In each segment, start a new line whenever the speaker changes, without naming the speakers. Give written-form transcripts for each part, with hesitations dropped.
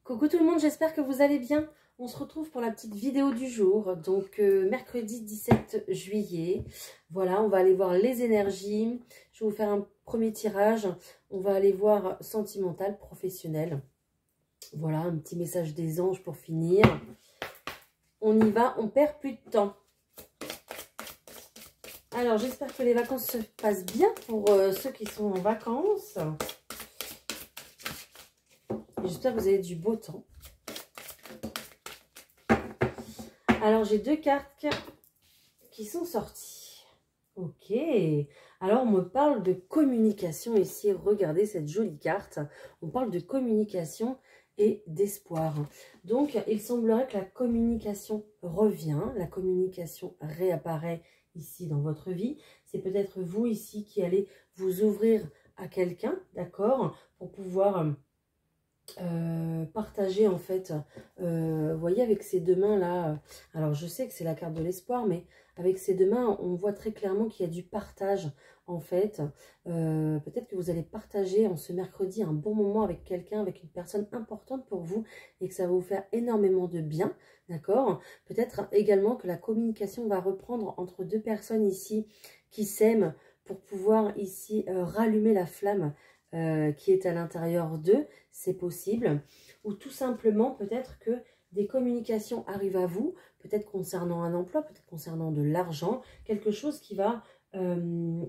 Coucou tout le monde, j'espère que vous allez bien. On se retrouve pour la petite vidéo du jour, donc mercredi 17 juillet. Voilà, on va aller voir les énergies. Je vais vous faire un premier tirage. On va aller voir sentimental, professionnel. Voilà, un petit message des anges pour finir. On y va, on perd plus de temps. Alors, j'espère que les vacances se passent bien pour ceux qui sont en vacances. J'espère que vous avez du beau temps. Alors, j'ai deux cartes qui sont sorties. Ok. Alors, on me parle de communication ici. Regardez cette jolie carte. On parle de communication et d'espoir. Donc, il semblerait que la communication revient. La communication réapparaît ici dans votre vie. C'est peut-être vous ici qui allez vous ouvrir à quelqu'un, d'accord, pour pouvoir partager en fait, vous voyez avec ces deux mains là, alors je sais que c'est la carte de l'espoir, mais avec ces deux mains on voit très clairement qu'il y a du partage en fait. Peut-être que vous allez partager en ce mercredi un bon moment avec quelqu'un, avec une personne importante pour vous et que ça va vous faire énormément de bien, d'accord. Peut-être également que la communication va reprendre entre deux personnes ici qui s'aiment pour pouvoir ici rallumer la flamme qui est à l'intérieur d'eux, c'est possible. Ou tout simplement, peut-être que des communications arrivent à vous, peut-être concernant un emploi, peut-être concernant de l'argent, quelque chose qui va,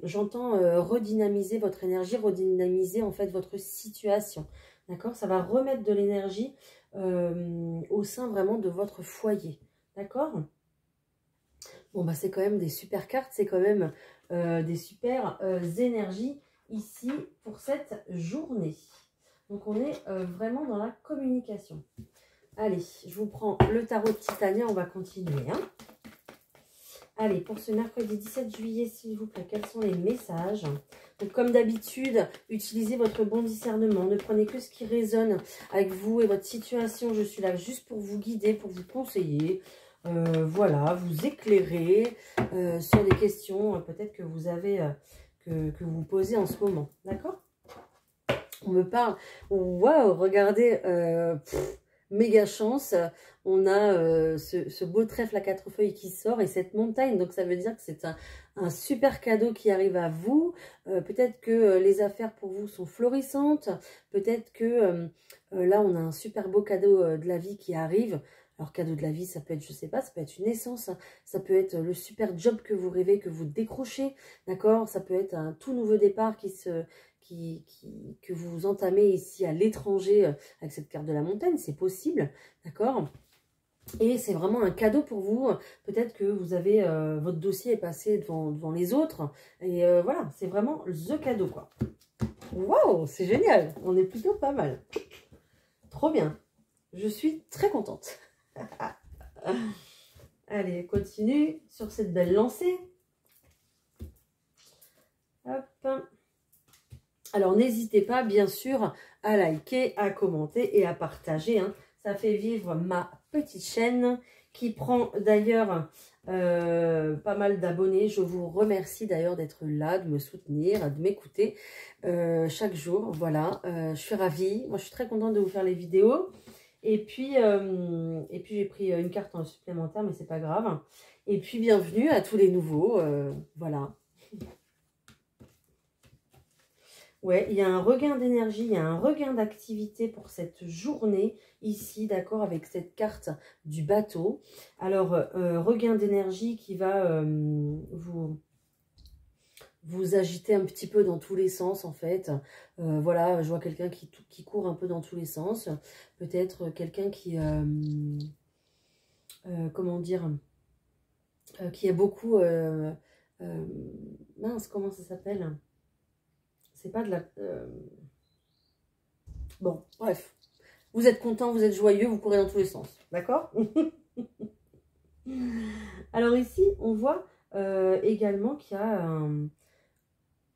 j'entends, redynamiser votre énergie, redynamiser en fait votre situation. D'accord? Ça va remettre de l'énergie au sein vraiment de votre foyer. D'accord? Bon, bah c'est quand même des super cartes, c'est quand même des super énergies ici pour cette journée. Donc on est vraiment dans la communication. Allez, je vous prends le tarot de Titania, on va continuer. Hein. Allez, pour ce mercredi 17 juillet, s'il vous plaît, quels sont les messages? Donc comme d'habitude, utilisez votre bon discernement. Ne prenez que ce qui résonne avec vous et votre situation. Je suis là juste pour vous guider, pour vous conseiller. Voilà, vous éclairer sur des questions peut-être que vous avez... que vous posez en ce moment, d'accord? On me parle, waouh, regardez, méga chance, on a ce beau trèfle à quatre feuilles qui sort et cette montagne, donc ça veut dire que c'est un super cadeau qui arrive à vous. Peut-être que les affaires pour vous sont florissantes, peut-être que là on a un super beau cadeau de la vie qui arrive. Alors, cadeau de la vie, ça peut être, je sais pas, ça peut être une naissance, ça peut être le super job que vous rêvez, que vous décrochez, d'accord? Ça peut être un tout nouveau départ que vous entamez ici à l'étranger avec cette carte de la montagne, c'est possible, d'accord? Et c'est vraiment un cadeau pour vous. Peut-être que vous avez, votre dossier est passé devant les autres, et voilà, c'est vraiment the cadeau, quoi. Waouh, c'est génial, on est plutôt pas mal. Trop bien, je suis très contente. Allez, continue sur cette belle lancée. Hop. Alors, n'hésitez pas, bien sûr, à liker, à commenter et à partager. Hein. Ça fait vivre ma petite chaîne qui prend d'ailleurs pas mal d'abonnés. Je vous remercie d'ailleurs d'être là, de me soutenir, de m'écouter chaque jour. Voilà, je suis ravie. Moi, je suis très contente de vous faire les vidéos. Et puis j'ai pris une carte en supplémentaire, mais c'est pas grave. Et puis, bienvenue à tous les nouveaux. Voilà. Ouais, il y a un regain d'énergie, il y a un regain d'activité pour cette journée ici, d'accord, avec cette carte du bateau. Alors, regain d'énergie qui va vous agiter un petit peu dans tous les sens, en fait. Voilà, je vois quelqu'un qui court un peu dans tous les sens. Peut-être quelqu'un qui, comment dire, qui a beaucoup... mince, comment ça s'appelle? C'est pas de la... Bon, bref. Vous êtes content, vous êtes joyeux, vous courez dans tous les sens. D'accord? Alors ici, on voit également qu'il y a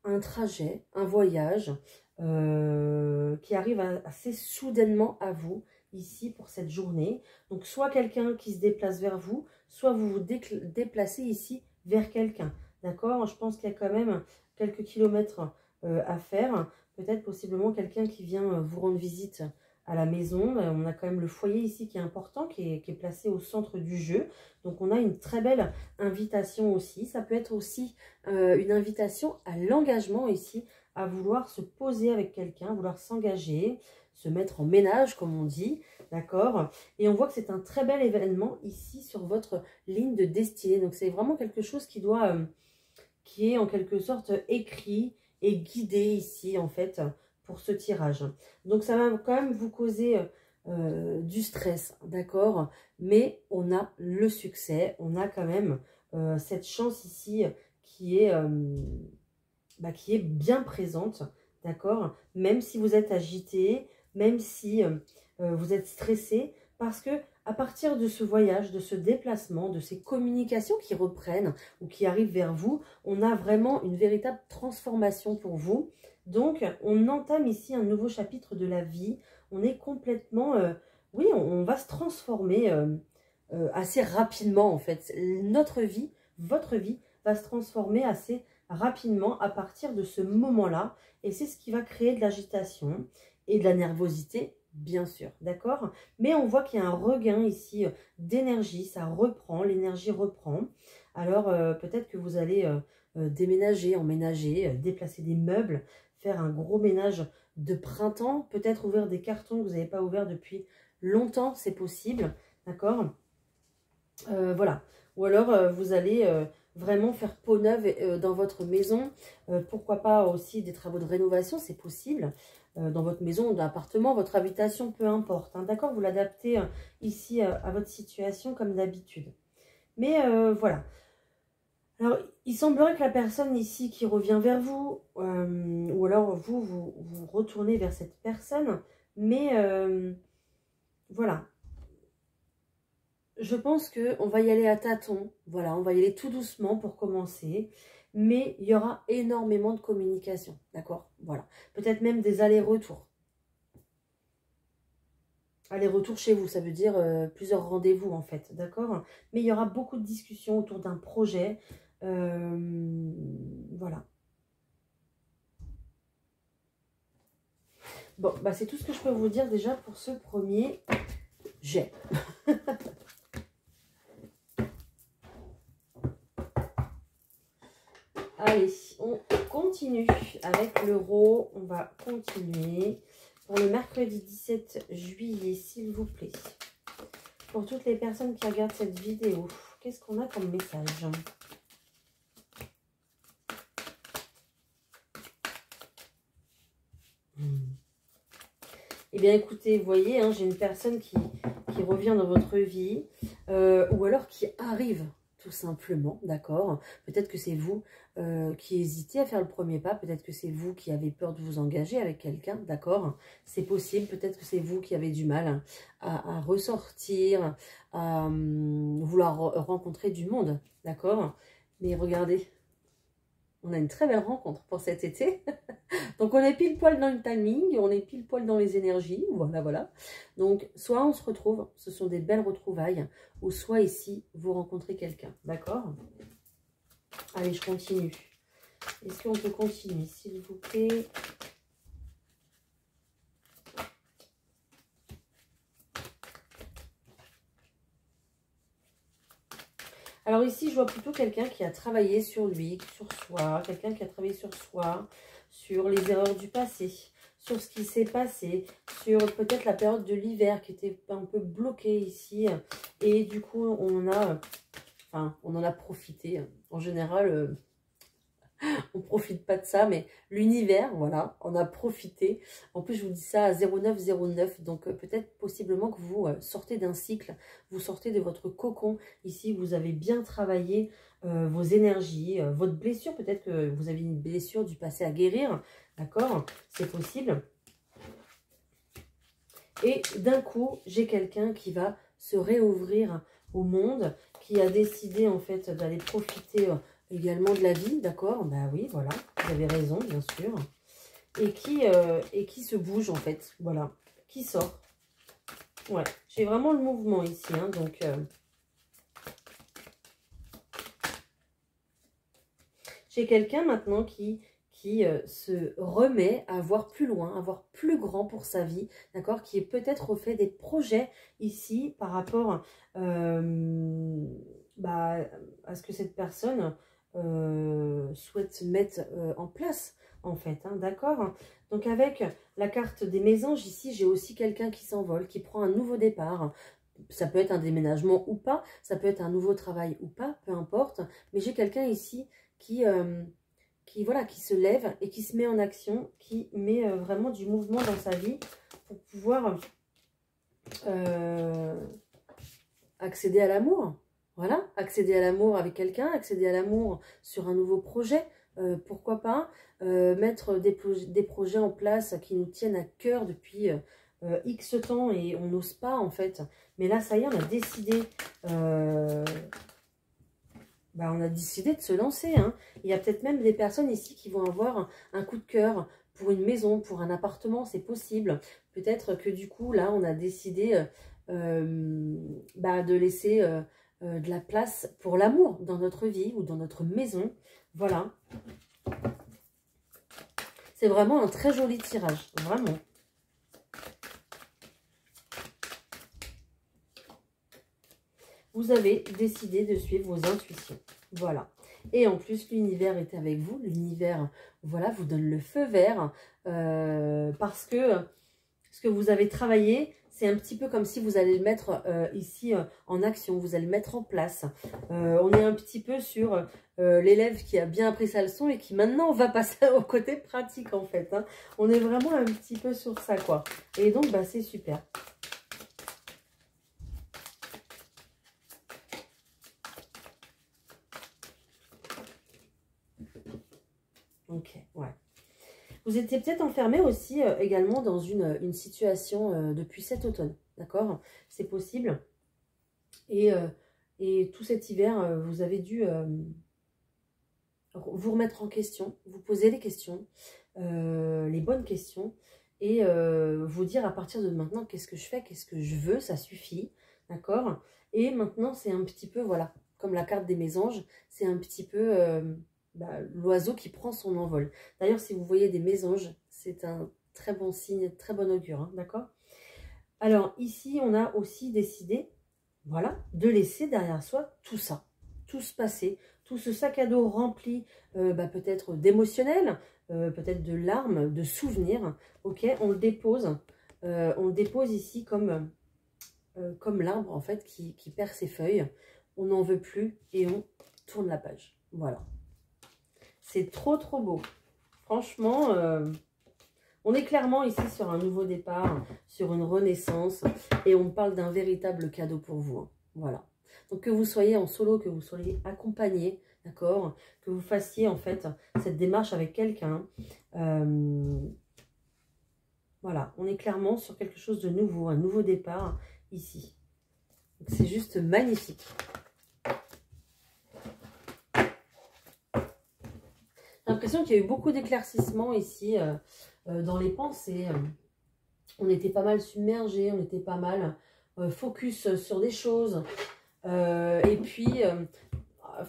un trajet, un voyage qui arrive assez soudainement à vous ici pour cette journée. Donc soit quelqu'un qui se déplace vers vous, soit vous vous déplacez ici vers quelqu'un. D'accord? Je pense qu'il y a quand même quelques kilomètres à faire. Peut-être possiblement quelqu'un qui vient vous rendre visite à la maison. On a quand même le foyer ici qui est important, qui est placé au centre du jeu. Donc, on a une très belle invitation aussi. Ça peut être aussi une invitation à l'engagement ici, à vouloir se poser avec quelqu'un, vouloir s'engager, se mettre en ménage, comme on dit, d'accord? Et on voit que c'est un très bel événement ici sur votre ligne de destinée. Donc, c'est vraiment quelque chose qui doit, qui est en quelque sorte écrit et guidé ici, en fait, pour ce tirage. Donc, ça va quand même vous causer du stress, d'accord? Mais on a le succès, on a quand même cette chance ici qui est bien présente, d'accord? Même si vous êtes agité, même si vous êtes stressé, parce que à partir de ce voyage, de ce déplacement, de ces communications qui reprennent ou qui arrivent vers vous, on a vraiment une véritable transformation pour vous. Donc, on entame ici un nouveau chapitre de la vie. On est complètement... oui, on va se transformer assez rapidement, en fait. Notre vie, votre vie, va se transformer assez rapidement à partir de ce moment-là. Et c'est ce qui va créer de l'agitation et de la nervosité, bien sûr, d'accord? Mais on voit qu'il y a un regain ici d'énergie, ça reprend, l'énergie reprend. Alors, peut-être que vous allez déménager, emménager, déplacer des meubles, faire un gros ménage de printemps, peut-être ouvrir des cartons que vous n'avez pas ouverts depuis longtemps, c'est possible, d'accord? Voilà. Ou alors, vous allez vraiment faire peau neuve dans votre maison. Pourquoi pas aussi des travaux de rénovation, c'est possible. Dans votre maison, dans l'appartement, votre habitation, peu importe. Hein, d'accord, vous l'adaptez ici à votre situation comme d'habitude. Mais voilà. Alors, il semblerait que la personne ici qui revient vers vous, ou alors vous retournez vers cette personne, mais voilà. Je pense qu'on va y aller à tâtons, voilà, on va y aller tout doucement pour commencer, mais il y aura énormément de communication, d'accord? Voilà, peut-être même des allers-retours. Aller-retour chez vous, ça veut dire plusieurs rendez-vous en fait, d'accord? Mais il y aura beaucoup de discussions autour d'un projet, voilà. Bon, bah c'est tout ce que je peux vous dire déjà pour ce premier jet. Allez, on continue avec l'euro. On va continuer pour le mercredi 17 juillet, s'il vous plaît. Pour toutes les personnes qui regardent cette vidéo, qu'est-ce qu'on a comme message? Eh bien, écoutez, vous voyez, hein, j'ai une personne qui revient dans votre vie ou alors qui arrive tout simplement, d'accord? Peut-être que c'est vous qui hésitez à faire le premier pas, peut-être que c'est vous qui avez peur de vous engager avec quelqu'un, d'accord? C'est possible, peut-être que c'est vous qui avez du mal à ressortir, à vouloir rencontrer du monde, d'accord? Mais regardez, on a une très belle rencontre pour cet été. Donc, on est pile poil dans le timing, on est pile poil dans les énergies, voilà, voilà. Donc, soit on se retrouve, ce sont des belles retrouvailles, ou soit ici, vous rencontrez quelqu'un, d'accord? Allez, je continue. Est-ce qu'on peut continuer, s'il vous plaît? Alors ici, je vois plutôt quelqu'un qui a travaillé sur lui, sur soi, quelqu'un qui a travaillé sur soi, sur les erreurs du passé, sur ce qui s'est passé, sur peut-être la période de l'hiver qui était un peu bloquée ici. Et du coup, on en a profité. En général, on ne profite pas de ça, mais l'univers, voilà, on a profité. En plus, je vous dis ça à 0909, donc peut-être possiblement que vous sortez d'un cycle, vous sortez de votre cocon. Ici, vous avez bien travaillé vos énergies, votre blessure, peut-être que vous avez une blessure du passé à guérir, d'accord? C'est possible. Et d'un coup, j'ai quelqu'un qui va se réouvrir au monde, qui a décidé en fait d'aller profiter également de la vie, d'accord? Bah oui, voilà, vous avez raison, bien sûr. Et qui se bouge en fait, voilà, qui sort. Ouais, j'ai vraiment le mouvement ici, hein, donc... j'ai quelqu'un maintenant qui qui se remet à voir plus loin, à voir plus grand pour sa vie, d'accord, qui est peut-être au fait des projets ici par rapport bah, à ce que cette personne souhaite mettre en place, en fait, hein, d'accord. Donc avec la carte des mésanges, ici, j'ai aussi quelqu'un qui s'envole, qui prend un nouveau départ. Ça peut être un déménagement ou pas, ça peut être un nouveau travail ou pas, peu importe. Mais j'ai quelqu'un ici voilà, qui se lève et qui se met en action, qui met vraiment du mouvement dans sa vie pour pouvoir accéder à l'amour. Voilà, accéder à l'amour avec quelqu'un, accéder à l'amour sur un nouveau projet, pourquoi pas, mettre des projets en place qui nous tiennent à cœur depuis X temps et on n'ose pas en fait. Mais là, ça y est, on a décidé, on a décidé de se lancer. Hein. Il y a peut-être même des personnes ici qui vont avoir un coup de cœur pour une maison, pour un appartement, c'est possible. Peut-être que du coup, là, on a décidé de laisser de la place pour l'amour dans notre vie ou dans notre maison. Voilà. C'est vraiment un très joli tirage, vraiment. Vous avez décidé de suivre vos intuitions. Voilà. Et en plus, l'univers est avec vous. L'univers, voilà, vous donne le feu vert parce que ce que vous avez travaillé, c'est un petit peu comme si vous allez le mettre ici en action. Vous allez le mettre en place. On est un petit peu sur l'élève qui a bien appris sa leçon et qui maintenant va passer au côté pratique en fait. Hein. On est vraiment un petit peu sur ça, quoi. Et donc, bah, c'est super. Ok, ouais. Vous étiez peut-être enfermé aussi également dans une situation depuis cet automne, d'accord? C'est possible. Et tout cet hiver, vous avez dû vous remettre en question, vous poser les questions, les bonnes questions, et vous dire à partir de maintenant, qu'est-ce que je fais, qu'est-ce que je veux, ça suffit, d'accord? Et maintenant, c'est un petit peu, voilà, comme la carte des mésanges, c'est un petit peu l'oiseau qui prend son envol. D'ailleurs, si vous voyez des mésanges, c'est un très bon signe, très bon augure, hein, d'accord? Alors, ici, on a aussi décidé, voilà, de laisser derrière soi tout ça, tout ce passé, tout ce sac à dos rempli peut-être d'émotionnel, peut-être de larmes, de souvenirs, ok? On le dépose ici comme l'arbre en fait qui perd ses feuilles. On n'en veut plus et on tourne la page. Voilà. C'est trop trop beau. Franchement, on est clairement ici sur un nouveau départ, sur une renaissance et on parle d'un véritable cadeau pour vous. Hein. Voilà. Donc que vous soyez en solo, que vous soyez accompagné, d'accord, que vous fassiez en fait cette démarche avec quelqu'un. Voilà, on est clairement sur quelque chose de nouveau, un nouveau départ ici. C'est juste magnifique. J'ai l'impression qu'il y a eu beaucoup d'éclaircissements ici dans les pensées. On était pas mal submergés, on était pas mal focus sur des choses. Et puis,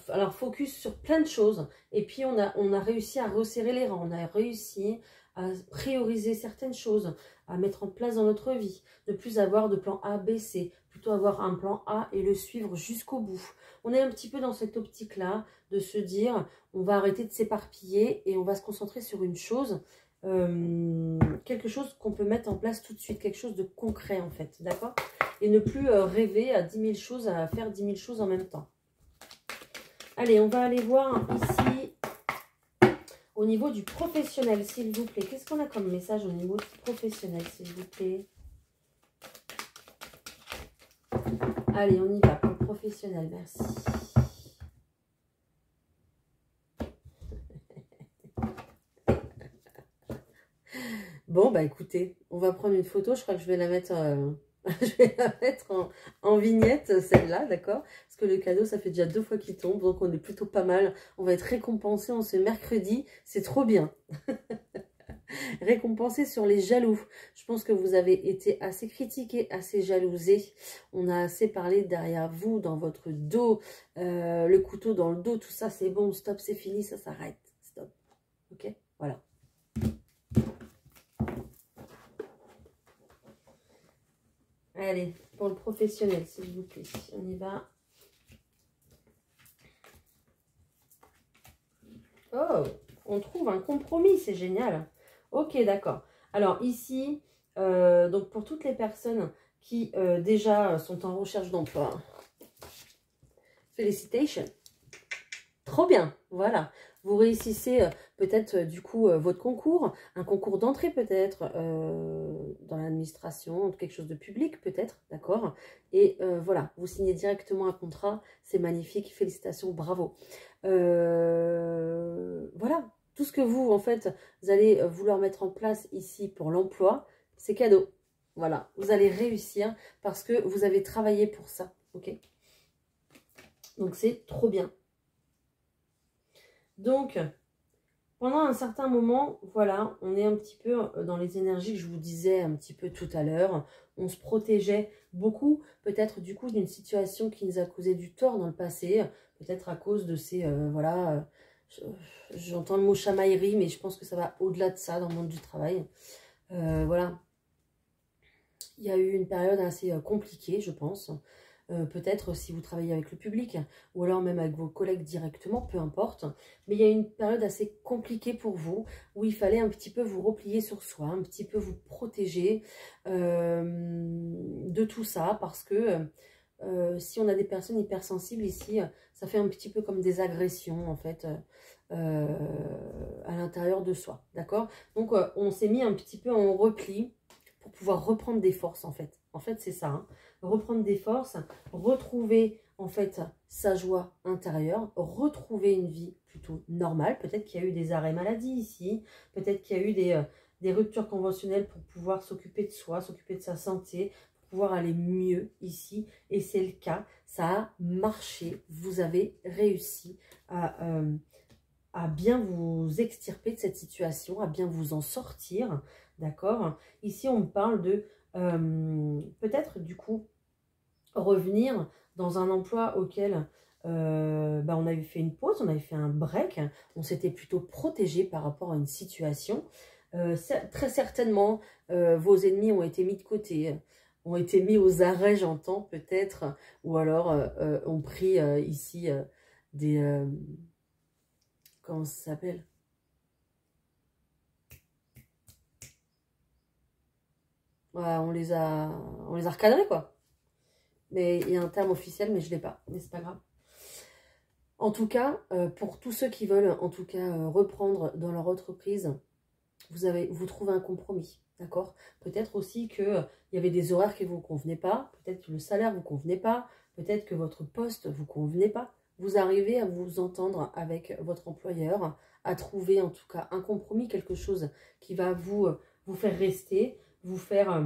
alors focus sur plein de choses. Et puis, on a réussi à resserrer les rangs. On a réussi à prioriser certaines choses, à mettre en place dans notre vie. Ne plus avoir de plan A, B, C. Plutôt avoir un plan A et le suivre jusqu'au bout. On est un petit peu dans cette optique-là de se dire, on va arrêter de s'éparpiller et on va se concentrer sur une chose, quelque chose qu'on peut mettre en place tout de suite, quelque chose de concret en fait, d'accord? Et ne plus rêver à 10 000 choses, à faire 10 000 choses en même temps. Allez, on va aller voir ici au niveau du professionnel, s'il vous plaît. Qu'est-ce qu'on a comme message au niveau du professionnel, s'il vous plaît? Allez, on y va pour le professionnel, merci. Bon, bah écoutez, on va prendre une photo. Je crois que je vais la mettre, je vais la mettre en vignette, celle-là, d'accord? Parce que le cadeau, ça fait déjà 2 fois qu'il tombe, donc on est plutôt pas mal. On va être récompensé en ce mercredi, c'est trop bien. Récompensé sur les jaloux. Je pense que vous avez été assez critiqué, assez jalousé. On a assez parlé derrière vous, dans votre dos, le couteau dans le dos, tout ça, c'est bon, stop, c'est fini, ça s'arrête. Stop, ok? Voilà. Allez, pour le professionnel, s'il vous plaît. On y va. Oh, on trouve un compromis, c'est génial. Ok, d'accord. Alors ici, donc pour toutes les personnes qui déjà sont en recherche d'emploi, félicitations. Trop bien, voilà. Vous réussissez peut-être du coup votre concours, un concours d'entrée peut-être dans l'administration, quelque chose de public peut-être, d'accord. Et voilà, vous signez directement un contrat, c'est magnifique, félicitations, bravo. Voilà, tout ce que vous en fait, vous allez vouloir mettre en place ici pour l'emploi, c'est cadeau. Voilà, vous allez réussir parce que vous avez travaillé pour ça, ok. Donc c'est trop bien. Donc, pendant un certain moment, voilà, on est un petit peu dans les énergies que je vous disais un petit peu tout à l'heure. On se protégeait beaucoup, peut-être du coup, d'une situation qui nous a causé du tort dans le passé. Peut-être à cause de ces, voilà, j'entends le mot chamaillerie, mais je pense que ça va au-delà de ça dans le monde du travail. Voilà, il y a eu une période assez compliquée, je pense. Peut-être si vous travaillez avec le public ou alors même avec vos collègues directement, peu importe. Mais il y a une période assez compliquée pour vous où il fallait un petit peu vous replier sur soi, un petit peu vous protéger de tout ça parce que si on a des personnes hypersensibles ici, ça fait un petit peu comme des agressions en fait à l'intérieur de soi, d'accord? Donc on s'est mis un petit peu en repli pour pouvoir reprendre des forces en fait. En fait c'est ça, hein. Reprendre des forces, retrouver en fait sa joie intérieure, retrouver une vie plutôt normale. Peut-être qu'il y a eu des arrêts maladie ici, peut-être qu'il y a eu des ruptures conventionnelles pour pouvoir s'occuper de soi, s'occuper de sa santé, pour pouvoir aller mieux ici. Et c'est le cas, ça a marché, vous avez réussi à bien vous extirper de cette situation, à bien vous en sortir, d'accord? Ici on parle de peut-être du coup revenir dans un emploi auquel on avait fait une pause, on avait fait un break, on s'était plutôt protégé par rapport à une situation. Très certainement, vos ennemis ont été mis de côté, ont été mis aux arrêts, j'entends peut-être, ou alors ont pris ici des... comment ça s'appelle? Ouais, on les a recadrés, quoi. Mais il y a un terme officiel, mais je ne l'ai pas. Mais c'est pas grave. En tout cas, pour tous ceux qui veulent, en tout cas, reprendre dans leur entreprise, vous trouvez un compromis, d'accord? Peut-être aussi qu'il y avait des horaires qui ne vous convenaient pas, peut-être que le salaire ne vous convenait pas, peut-être que votre poste ne vous convenait pas. Vous arrivez à vous entendre avec votre employeur, à trouver en tout cas un compromis, quelque chose qui va vous faire rester, vous faire...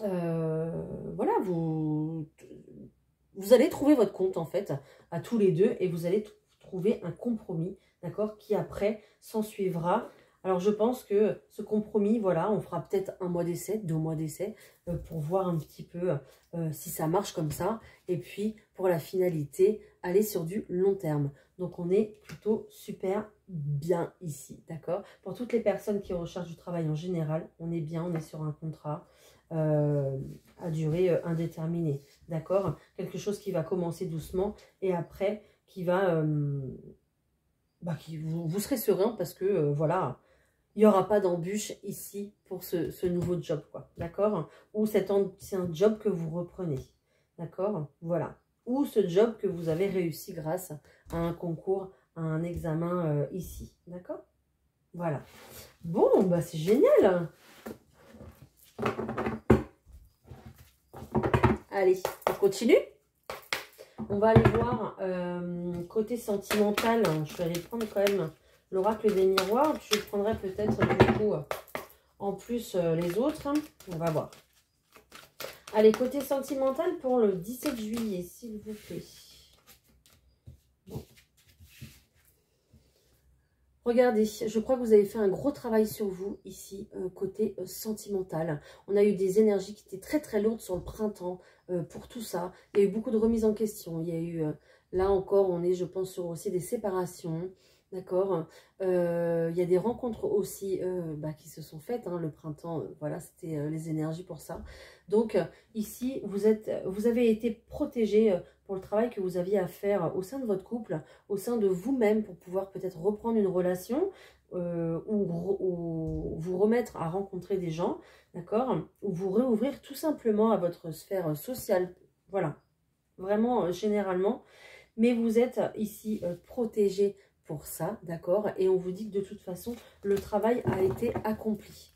voilà, vous allez trouver votre compte en fait à tous les deux et vous allez trouver un compromis, d'accord, qui après s'en suivra. Alors je pense que ce compromis, voilà, on fera peut-être 1 mois d'essai, 2 mois d'essai pour voir un petit peu si ça marche comme ça. Et puis pour la finalité, aller sur du long terme. Donc on est plutôt super bien ici, d'accord? Pour toutes les personnes qui recherchent du travail en général, on est bien, on est sur un contrat à durée indéterminée, d'accord? Quelque chose qui va commencer doucement et après qui va... vous serez serein parce que, voilà, il n'y aura pas d'embûche ici pour ce nouveau job, quoi, d'accord? Ou cet ancien job que vous reprenez, d'accord? Voilà. Ou ce job que vous avez réussi grâce à un concours, à un examen ici, d'accord? Voilà. Bon, bah c'est génial! Allez, on continue. On va aller voir côté sentimental. Je vais aller prendre quand même l'oracle des miroirs. Je prendrai peut-être du coup en plus les autres. On va voir. Allez, côté sentimental pour le 17 juillet, s'il vous plaît. Bon. Regardez, je crois que vous avez fait un gros travail sur vous ici, côté sentimental. On a eu des énergies qui étaient très très lourdes sur le printemps pour tout ça. Il y a eu beaucoup de remises en question. Il y a eu, là encore, on est, je pense, sur aussi des séparations. d'accord. Il y a des rencontres aussi qui se sont faites, hein, le printemps, voilà, c'était les énergies pour ça. Donc ici, vous avez été protégé pour le travail que vous aviez à faire au sein de votre couple, au sein de vous-même, pour pouvoir peut-être reprendre une relation ou vous remettre à rencontrer des gens, d'accord, ou vous réouvrir tout simplement à votre sphère sociale, voilà, vraiment généralement. Mais vous êtes ici protégé pour ça, d'accord? Et on vous dit que de toute façon, le travail a été accompli.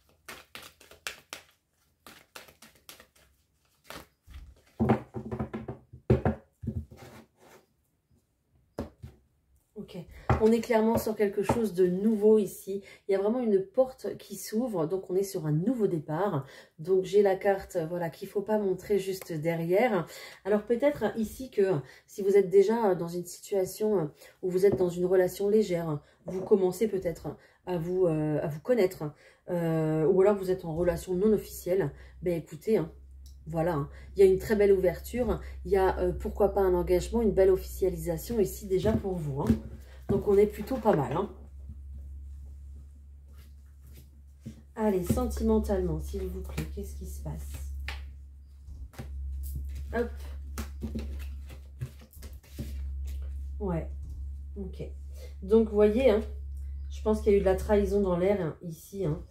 Ok, on est clairement sur quelque chose de nouveau ici. Il y a vraiment une porte qui s'ouvre, donc on est sur un nouveau départ. Donc j'ai la carte, voilà, qu'il ne faut pas montrer juste derrière. Alors peut-être ici que si vous êtes déjà dans une situation où vous êtes dans une relation légère, vous commencez peut-être à vous connaître, ou alors vous êtes en relation non officielle, ben écoutez, hein, voilà, hein, il y a une très belle ouverture, il y a pourquoi pas un engagement, une belle officialisation ici déjà pour vous, hein. Donc on est plutôt pas mal, hein. Allez, sentimentalement, s'il vous plaît, qu'est-ce qui se passe? Hop. Ouais, ok. Donc, vous voyez, hein, je pense qu'il y a eu de la trahison dans l'air, hein, ici. Hein.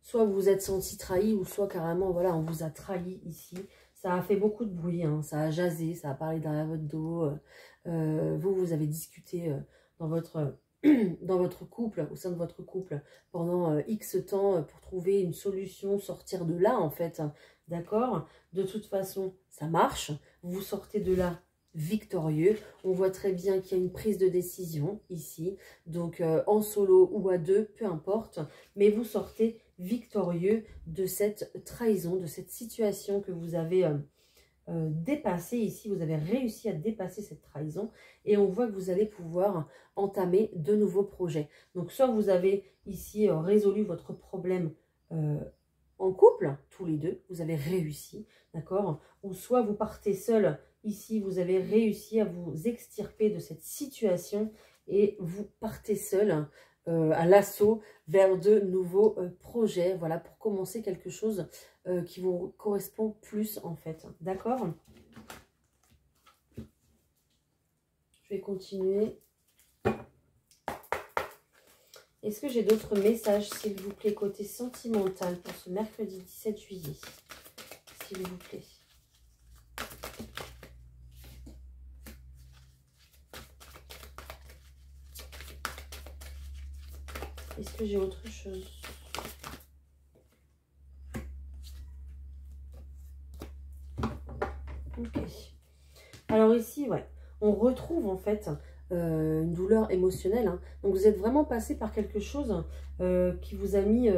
Soit vous vous êtes senti trahi, ou soit carrément, voilà, on vous a trahi ici. Ça a fait beaucoup de bruit, hein, ça a jasé, ça a parlé derrière votre dos. Vous avez discuté dans votre... dans votre couple, au sein de votre couple, pendant X temps pour trouver une solution, sortir de là, en fait, hein, d'accord? De toute façon, ça marche, vous sortez de là victorieux. On voit très bien qu'il y a une prise de décision ici, donc en solo ou à deux, peu importe, mais vous sortez victorieux de cette trahison, de cette situation que vous avez dépassé ici, vous avez réussi à dépasser cette trahison et on voit que vous allez pouvoir entamer de nouveaux projets. Donc soit vous avez ici résolu votre problème en couple, tous les deux, vous avez réussi, d'accord? Ou soit vous partez seul, ici vous avez réussi à vous extirper de cette situation et vous partez seul à l'assaut vers de nouveaux projets, voilà, pour commencer quelque chose qui vous correspond plus en fait, d'accord? Je vais continuer. Est-ce que j'ai d'autres messages, s'il vous plaît, côté sentimental pour ce mercredi 17 juillet, s'il vous plaît? Est-ce que j'ai autre chose? Ok. Alors ici, ouais, on retrouve en fait une douleur émotionnelle. Hein. Donc vous êtes vraiment passé par quelque chose qui vous a mis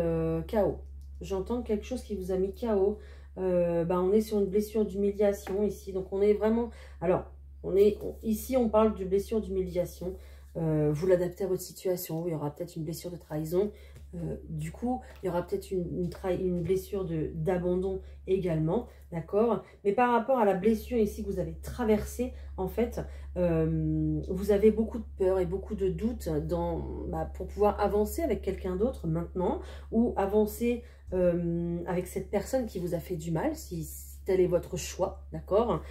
KO. J'entends quelque chose qui vous a mis KO. On est sur une blessure d'humiliation ici. Donc on est vraiment... Alors, ici on parle de blessure d'humiliation. Vous l'adaptez à votre situation. Il y aura peut-être une blessure de trahison. Du coup, il y aura peut-être une blessure d'abandon également, d'accord? Mais par rapport à la blessure ici que vous avez traversée, en fait, vous avez beaucoup de peur et beaucoup de doutes pour pouvoir avancer avec quelqu'un d'autre maintenant, ou avancer avec cette personne qui vous a fait du mal, si tel est votre choix, d'accord?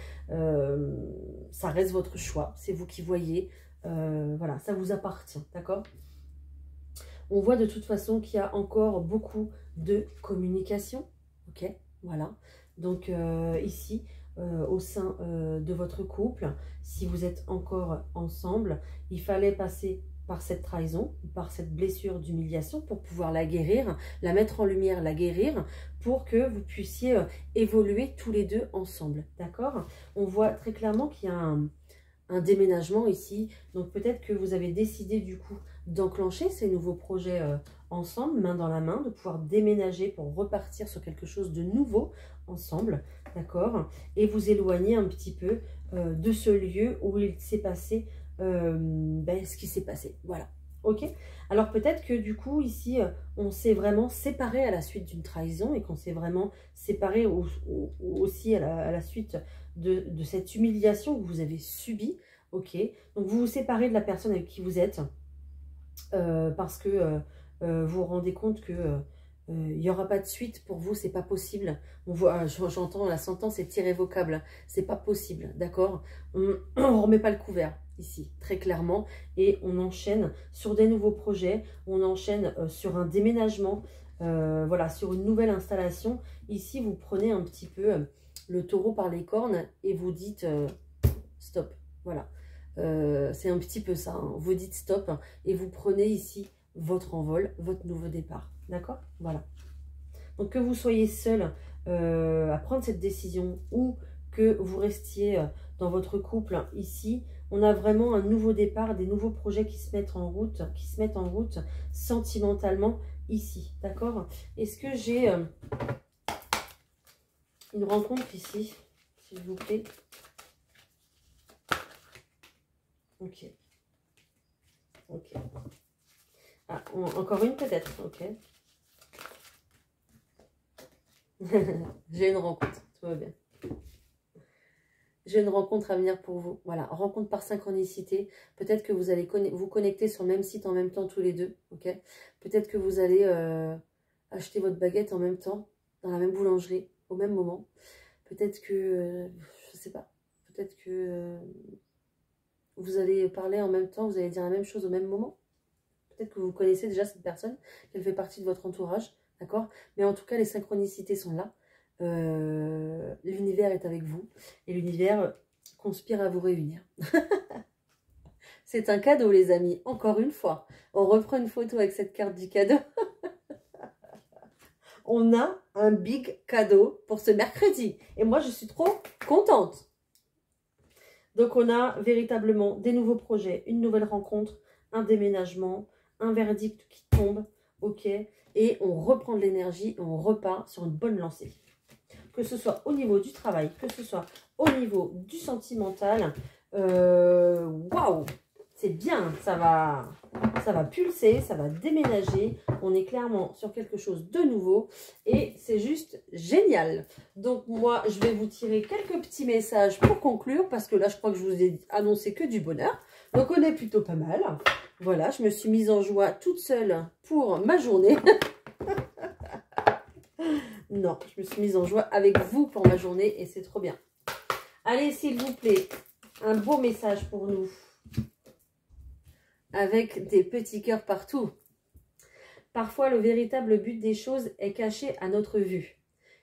Ça reste votre choix, c'est vous qui voyez, voilà, ça vous appartient, d'accord? On voit de toute façon qu'il y a encore beaucoup de communication. Ok, voilà. Donc ici, au sein de votre couple, si vous êtes encore ensemble, il fallait passer par cette trahison, par cette blessure d'humiliation pour pouvoir la guérir, la mettre en lumière, la guérir, pour que vous puissiez évoluer tous les deux ensemble. D'accord? On voit très clairement qu'il y a un déménagement ici. Donc peut-être que vous avez décidé du coup d'enclencher ces nouveaux projets ensemble, main dans la main, de pouvoir déménager pour repartir sur quelque chose de nouveau ensemble, d'accord? Et vous éloigner un petit peu de ce lieu où il s'est passé ce qui s'est passé, voilà. Ok? Alors peut-être que du coup ici on s'est vraiment séparé à la suite d'une trahison et qu'on s'est vraiment séparé aussi à la suite de cette humiliation que vous avez subie ok. Donc vous vous séparez de la personne avec qui vous êtes parce que vous vous rendez compte que il n'y aura pas de suite pour vous, c'est pas possible. On voit, j'entends la sentence est irrévocable, c'est pas possible, d'accord? On remet pas le couvert ici, très clairement, et on enchaîne sur des nouveaux projets, on enchaîne sur un déménagement, voilà, sur une nouvelle installation. Ici, vous prenez un petit peu le taureau par les cornes et vous dites stop, voilà. C'est un petit peu ça, hein. Vous dites stop et vous prenez ici votre envol, votre nouveau départ. D'accord? Voilà. Donc que vous soyez seul à prendre cette décision ou que vous restiez dans votre couple ici, on a vraiment un nouveau départ, des nouveaux projets qui se mettent en route, sentimentalement ici. D'accord? Est-ce que j'ai une rencontre ici, s'il vous plaît? Ok. Ok. Ah, encore une peut-être. Ok. J'ai une rencontre. Tout va bien. J'ai une rencontre à venir pour vous. Voilà, rencontre par synchronicité. Peut-être que vous allez vous connecter sur le même site en même temps tous les deux. Ok. Peut-être que vous allez acheter votre baguette en même temps, dans la même boulangerie, au même moment. Peut-être que, je sais pas, peut-être que vous allez parler en même temps, vous allez dire la même chose au même moment. Peut-être que vous connaissez déjà cette personne, qu'elle fait partie de votre entourage, d'accord? Mais en tout cas, les synchronicités sont là. L'univers est avec vous et l'univers conspire à vous réunir. C'est un cadeau, les amis. Encore une fois, on reprend une photo avec cette carte du cadeau. On a un big cadeau pour ce mercredi. Et moi, je suis trop contente. Donc, on a véritablement des nouveaux projets, une nouvelle rencontre, un déménagement, un verdict qui tombe, ok, et on reprend de l'énergie et on repart sur une bonne lancée. Que ce soit au niveau du travail, que ce soit au niveau du sentimental, waouh, c'est bien, ça va pulser, ça va déménager, on est clairement sur quelque chose de nouveau et c'est juste génial. Donc moi, je vais vous tirer quelques petits messages pour conclure parce que là, je crois que je vous ai annoncé que du bonheur. Donc on est plutôt pas mal. Voilà, je me suis mise en joie toute seule pour ma journée. Non, je me suis mise en joie avec vous pour ma journée et c'est trop bien. Allez, s'il vous plaît, un beau message pour nous. Avec des petits cœurs partout. Parfois, le véritable but des choses est caché à notre vue.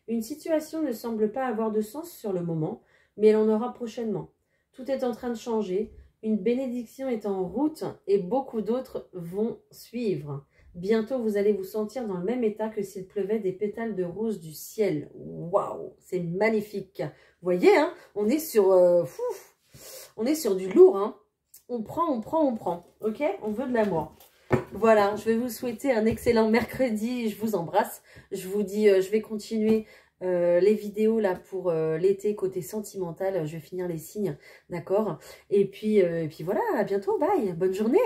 Une situation ne semble pas avoir de sens sur le moment, mais elle en aura prochainement. Tout est en train de changer, une bénédiction est en route et beaucoup d'autres vont suivre. Bientôt, vous allez vous sentir dans le même état que s'il pleuvait des pétales de rose du ciel. Waouh, c'est magnifique. Vous voyez, hein, on est sur on est sur du lourd, hein. On prend, on prend, on prend. Ok? On veut de l'amour. Voilà, je vais vous souhaiter un excellent mercredi. Je vous embrasse. Je vous dis, je vais continuer les vidéos là pour l'été côté sentimental. Je vais finir les signes, d'accord? Et puis voilà, à bientôt. Bye. Bonne journée.